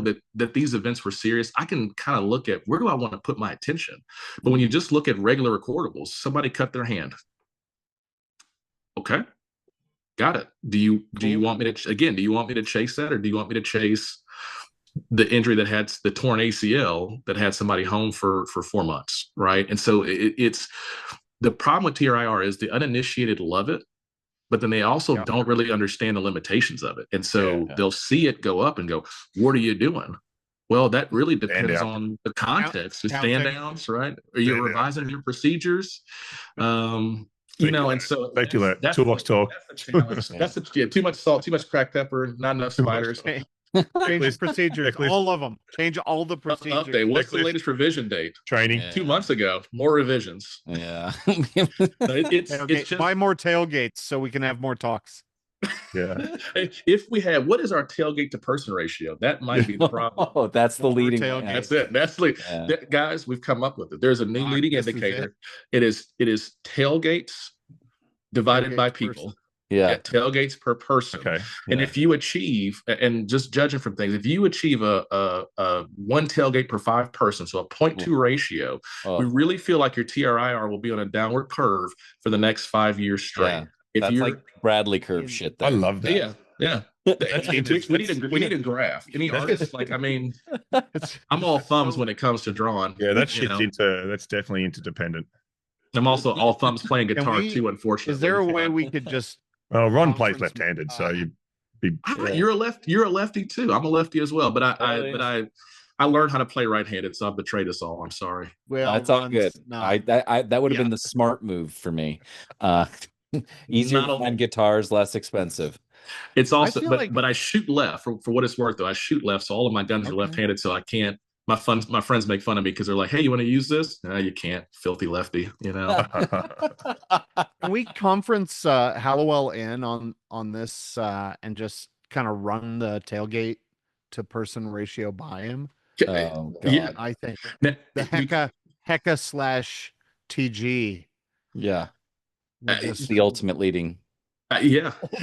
that these events were serious, I can kind of look at where do I want to put my attention. But when you just look at regular recordables, somebody cut their hand. Okay, got it. Do you want me to do you want me to chase that, or do you want me to chase the injury that had the torn ACL that had somebody home for 4 months, right? And so it's the problem with TRIR is the uninitiated love it, but then they also don't really understand the limitations of it. And so they'll see it go up and go, what are you doing? Well, that really depends on the context. The stand downs, right? Are you revising your procedures? And so that's toolbox talk. That's too much salt, too much cracked pepper, not enough spiders. Change procedures, all of them. Change all the procedures. Update. What's the latest revision date? Training 2 months ago. More revisions. Yeah. It's just, buy more tailgates so we can have more talks. Yeah. If we have, what is our tailgate to person ratio? That might be the problem. Oh, that's the leading tailgate. That's it. That's guys, we've come up with it. There's a new leading indicator. It is tailgates divided by people. Person. Yeah, tailgates per person. Okay. And if you achieve, and just judging from things, if you achieve a one tailgate per 5 person, so a 0.2 ratio, we really feel like your TRIR will be on a downward curve for the next 5 years straight. Yeah. That's like Bradley curve shit. I love that. Yeah. We need a graph. Any artist, like, I mean, I'm all thumbs when it comes to drawing. Yeah, that's definitely interdependent. I'm also all thumbs playing guitar too, unfortunately. Is there a way we could just Well, Ron plays left-handed, so you'd be. You're a lefty too. I'm a lefty as well, but I learned how to play right-handed, so I've betrayed us all. I'm sorry. Well, that's all good. No. That would have been the smart move for me. Easier to find guitars, less expensive. It's also, but I shoot left for what it's worth. Though I shoot left, so all of my guns are left-handed, so I can't. My friends make fun of me because they're like, "Hey, you want to use this?" No, you can't, filthy lefty. You know. Can we conference Hallowell in on this and just kind of run the tailgate to person ratio by him? Oh, yeah, I think the Hecka / TG. Yeah, it's the ultimate leading. Head-to-head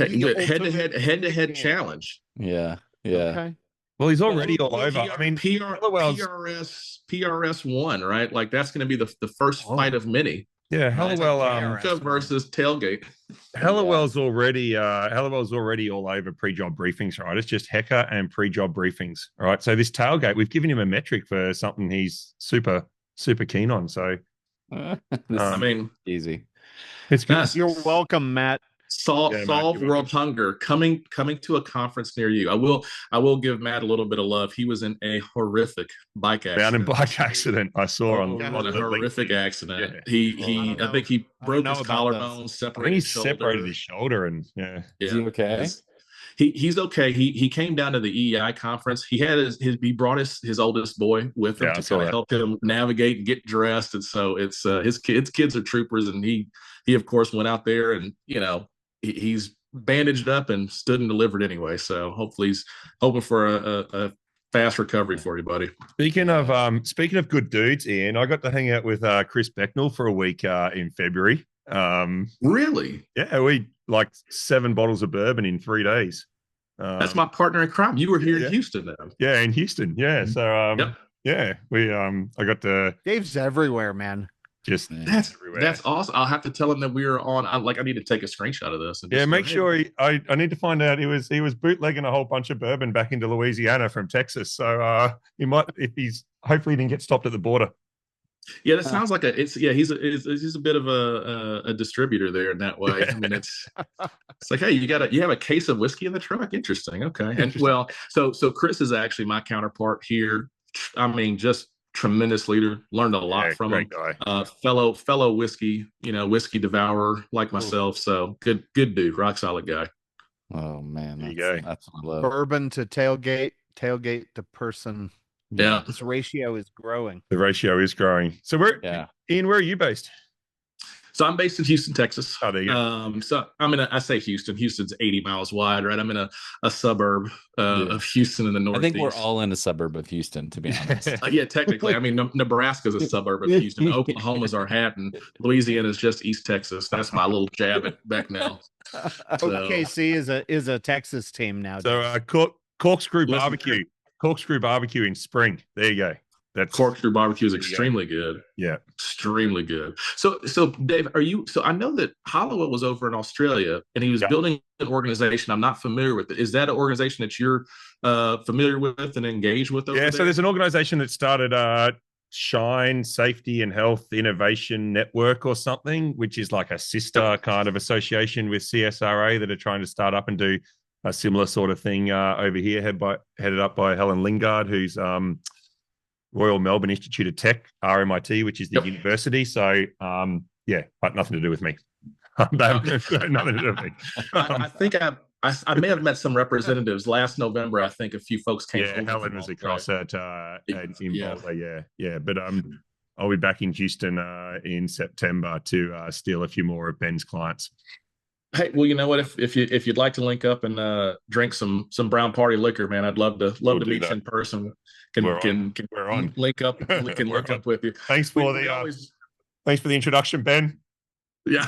challenge. Yeah. Okay. Well, he's already all over. I mean, PRS 1, right? Like that's going to be the first fight of many. Yeah, Hallowell versus tailgate. Hallowell's already all over pre-job briefings, right? It's just Hecka and pre-job briefings, right? So this tailgate, we've given him a metric for something he's super keen on. So, I mean, easy. It's good. You're welcome, Matt. Solve world hunger coming to a conference near you. I will give Matt a little bit of love. He was in a horrific bike accident. Down in bike accident. I saw on a horrific accident. Yeah. I think he broke his collarbone, separated his shoulder, and Is he okay? He's okay. He came down to the EEI conference. He had he brought his oldest boy with him to kind of help him navigate and get dressed. And so it's his kids are troopers, and he of course went out there, and he's bandaged up and stood and delivered anyway. So hopefully he's hoping for a fast recovery for you, buddy. Speaking of good dudes, Ian, I got to hang out with Chris Becknell for a week in February. Really? Yeah, we 7 bottles of bourbon in 3 days. That's my partner in crime. You were here in Houston then. Yeah, in Houston. Yeah. So we I got to. Dave's everywhere, man. That's awesome. I'll have to tell him that we were on. I need to take a screenshot of this. And make sure I need to find out he was bootlegging a whole bunch of bourbon back into Louisiana from Texas. So he might, if hopefully he didn't get stopped at the border. Yeah, that sounds like he's a bit of a distributor there in that way. I mean, it's like, hey, you have a case of whiskey in the truck. Interesting. Okay. And so Chris is actually my counterpart here. I mean, just tremendous leader. Learned a lot from him. Guy. Fellow whiskey devourer like myself. So good dude, rock solid guy. Oh man, that's what I love. Bourbon to tailgate to person. Yeah, this ratio is growing. The ratio is growing. So Ian, where are you based? So I'm based in Houston, Texas. Oh, there you go. So I say Houston. Houston's 80 miles wide, right? I'm in a suburb of Houston in the Northeast. I think we're all in a suburb of Houston, to be honest. Yeah, technically. I mean, Nebraska's a suburb of Houston. Oklahoma's our hat, and Louisiana's just East Texas. That's my little jab at back now. So. OKC is a Texas team now. So Corkscrew Barbecue. Corkscrew Barbecue in spring. There you go. That's Corkscrew Barbecue is extremely good. Yeah, extremely good. So Dave, so I know that Hollowell was over in Australia and he was building an organization. I'm not familiar with it. Is that an organization that you're familiar with and engaged with over there? So there's an organization that started Shine Safety and Health Innovation Network or something, which is like a sister kind of association with CSRA that are trying to start up and do a similar sort of thing over here, headed up by Helen Lingard, who's Royal Melbourne Institute of Tech, RMIT, which is the university. So, but nothing to do with me. Nothing to do with me. I think I may have met some representatives last November. I think a few folks came. Yeah, Helen was across at in Boulder. Yeah. But I'll be back in Houston in September to steal a few more of Ben's clients. Hey, well, you know what? If you'd like to link up and drink some brown party liquor, man, I'd love to meet you in person. Can link up? We can link up with you. Thanks for the introduction, Ben. Yeah.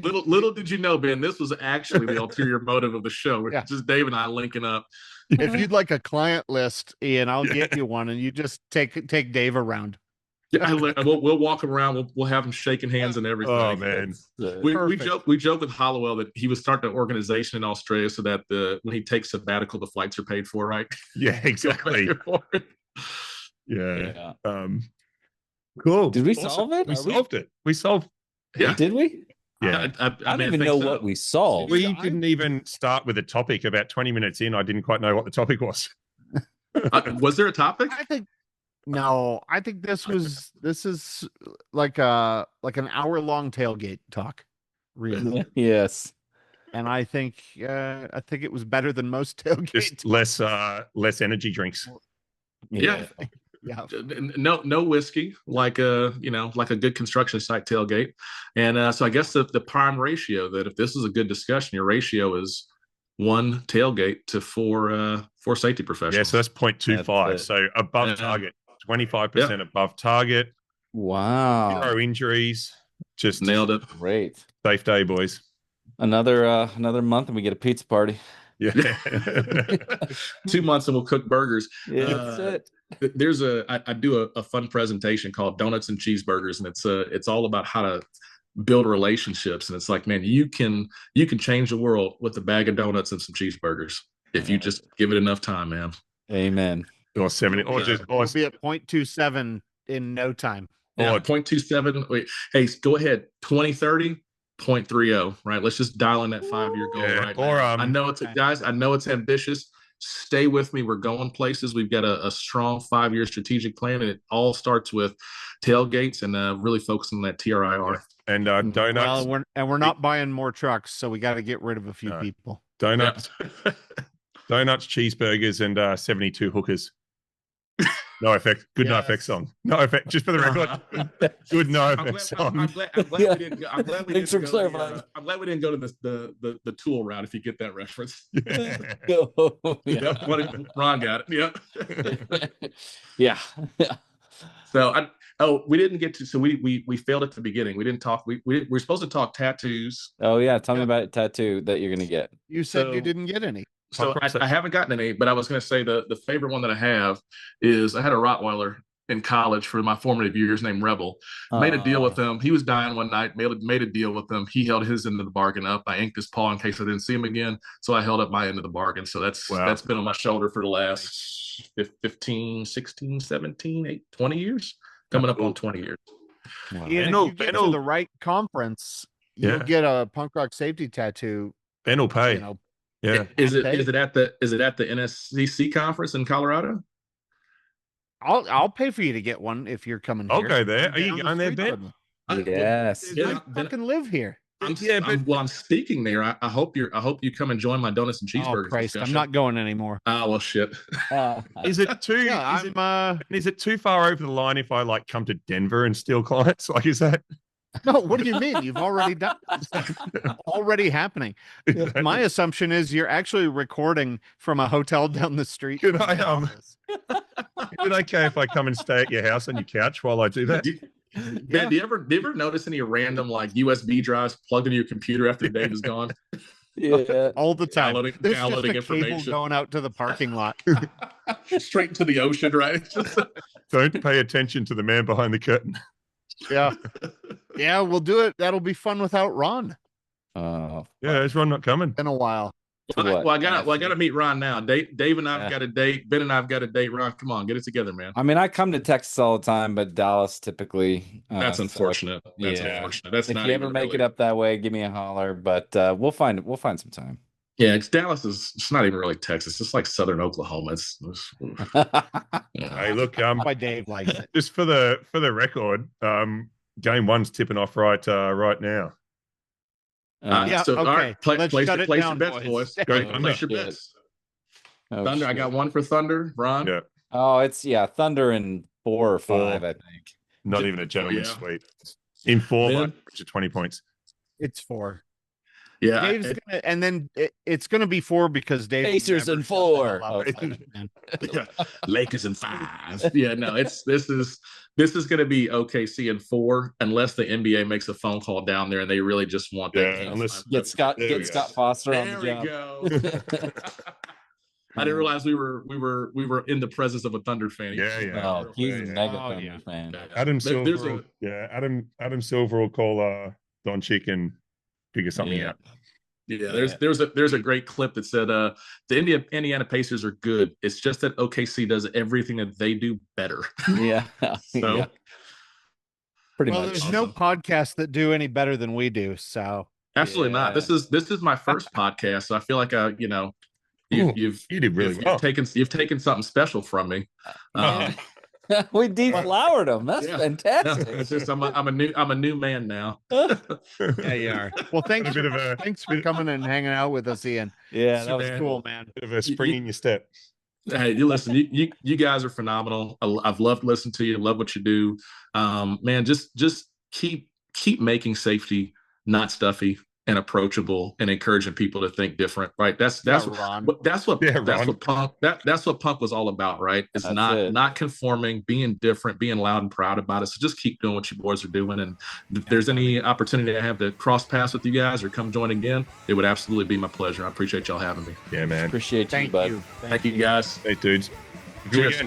Little did you know, Ben, this was actually the ulterior motive of the show. It's just Dave and I linking up. If you'd like a client list, Ian, I'll get you one, and you just take Dave around. Yeah, we'll walk around. We'll have him shaking hands and everything. Oh man, we joke with Hollowell that he was starting an organization in Australia so that when he takes sabbatical, the flights are paid for, right? Yeah, exactly. Yeah. Cool. Did we solve it? We solved. Yeah. Did we? Yeah. I don't even know what we solved. We didn't even start with a topic. About 20 minutes in, I didn't quite know what the topic was. Was there a topic? I think this is like an hour-long tailgate talk. Really. Yes. And I think it was better than most tailgates. Just less energy drinks. Yeah. Yeah. No whiskey, like a good construction site tailgate. And so I guess the prime ratio, that if this is a good discussion, your ratio is 1 tailgate to 4 safety professionals. Yeah, so that's 0.25. So above target, 25% above target. Wow. 0 injuries. Just nailed it. Great. Safe day, boys. Another month and we get a pizza party. Yeah. 2 months and we'll cook burgers. Yeah, that's it. There's I do a fun presentation called Donuts and Cheeseburgers, and it's all about how to build relationships. And it's like, man, you can change the world with a bag of donuts and some cheeseburgers if you just give it enough time, man. Amen. Or 70, or be at 0.27 in no time. Yeah, 0.27. Wait, hey, go ahead. 2030. 0.30, right? Let's just dial in that 5-year goal right now. I know it's ambitious. Stay with me. We're going places. We've got a strong 5-year strategic plan, and it all starts with tailgates and really focusing on that TRIR. And donuts. Well, we're not buying more trucks, so we got to get rid of a few people. Donuts, donuts, cheeseburgers, and 72 hookers. No effect. Good no effect song. No effect. Just for the record. Good no effect song. I'm glad we didn't go. I'm glad we didn't go to the Tool route. If you get that reference. Ron got it. Yeah. Yeah. So we didn't get to. So we failed at the beginning. We didn't talk. We're supposed to talk tattoos. Oh yeah, tell me about a tattoo that you're gonna get. You said you didn't get any. So I haven't gotten any, but I was going to say the favorite one that I have is I had a Rottweiler in college for my formative years named Rebel. Made a deal with him. He was dying one night, made a deal with him. He held his end of the bargain up. I inked his paw in case I didn't see him again. So I held up my end of the bargain. So that's been on my shoulder for the last 15, 16, 17, 20 years. Coming up on 20 years. Wow. Ian, if you get to the right conference, you'll get a punk rock safety tattoo. Ben will pay. Yeah. Is it at the NSCC conference in Colorado? I'll pay for you to get one if you're coming here. I'll go there. Are you going there, Ben? Yes. I fucking live here. I'm speaking there. I hope you come and join my donuts and cheeseburgers. Oh Christ, discussion. I'm not going anymore. Ah, well, shit. Is it too? Is it too far over the line if I like come to Denver and steal clients? Like, is that? No, what do you mean? You've already done already happening. My assumption is you're actually recording from a hotel down the street. Is it okay if I come and stay at your house on your couch while I do that? Man, do you ever notice any random like USB drives plugged into your computer after Dave is gone? Yeah, all the time. Downloading information cable going out to the parking lot, straight into the ocean, right? Don't pay attention to the man behind the curtain. Yeah, we'll do it. That'll be fun without Ron. Is Ron not coming? In a while. Well, I got to meet Ron now. Dave and I've got a date. Ben and I've got a date. Ron, come on, get it together, man. I mean, I come to Texas all the time, but Dallas typically. That's unfortunate. That's unfortunate. That's if not you ever make it up that way, give me a holler. But we'll find some time. Yeah, Dallas it's not even really Texas. It's like southern Oklahoma. Hey, look, why Dave likes it. Just for the record, game 1's tipping off right now. So, okay. all right, place your bets, boys. Place your bets. Thunder, I got one for Thunder. Ron? Yeah. Oh, it's Thunder in 4 or 5, I think. Not even a gentleman's suite. In 4, which are 20 points. It's 4. Yeah. Dave's gonna, and then it's going to be 4 because Dave. Pacers in 4. Lakers in 5. Yeah, no, this is going to be OKC in 4 unless the NBA makes a phone call down there and they really just want that. Unless get Scott Foster on the job. Go. I didn't realize we were in the presence of a Thunder fan. Yeah. Oh, he's a mega Thunder fan. Adam Silver. Adam Silver will call Doncic and figure something out. Yeah, there's a great clip that said the Indiana Pacers are good. It's just that OKC does everything that they do better. Yeah. So pretty much. There's no podcasts that do any better than we do. So absolutely not. This is my first podcast, so I feel like you did really well. You've taken something special from me. We deflowered him. That's fantastic. No, it's just I'm a new man now. Yeah, you are. Well, thanks for coming and hanging out with us, Ian. Yeah, that was cool, man. Bit of a spring in your step. Hey, you listen. You guys are phenomenal. I've loved listening to you. Love what you do, man. Just keep making safety not stuffy and approachable and encouraging people to think different, right? That's what punk was all about, right? It's not conforming, being different, being loud and proud about it. So just keep doing what you boys are doing. And if there's any opportunity I have to cross paths with you guys or come join again, it would absolutely be my pleasure. I appreciate y'all having me. Yeah, man. Appreciate you, bud. Thank you guys. Hey, dudes. Cheers.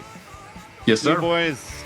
Yes, sir. Boys.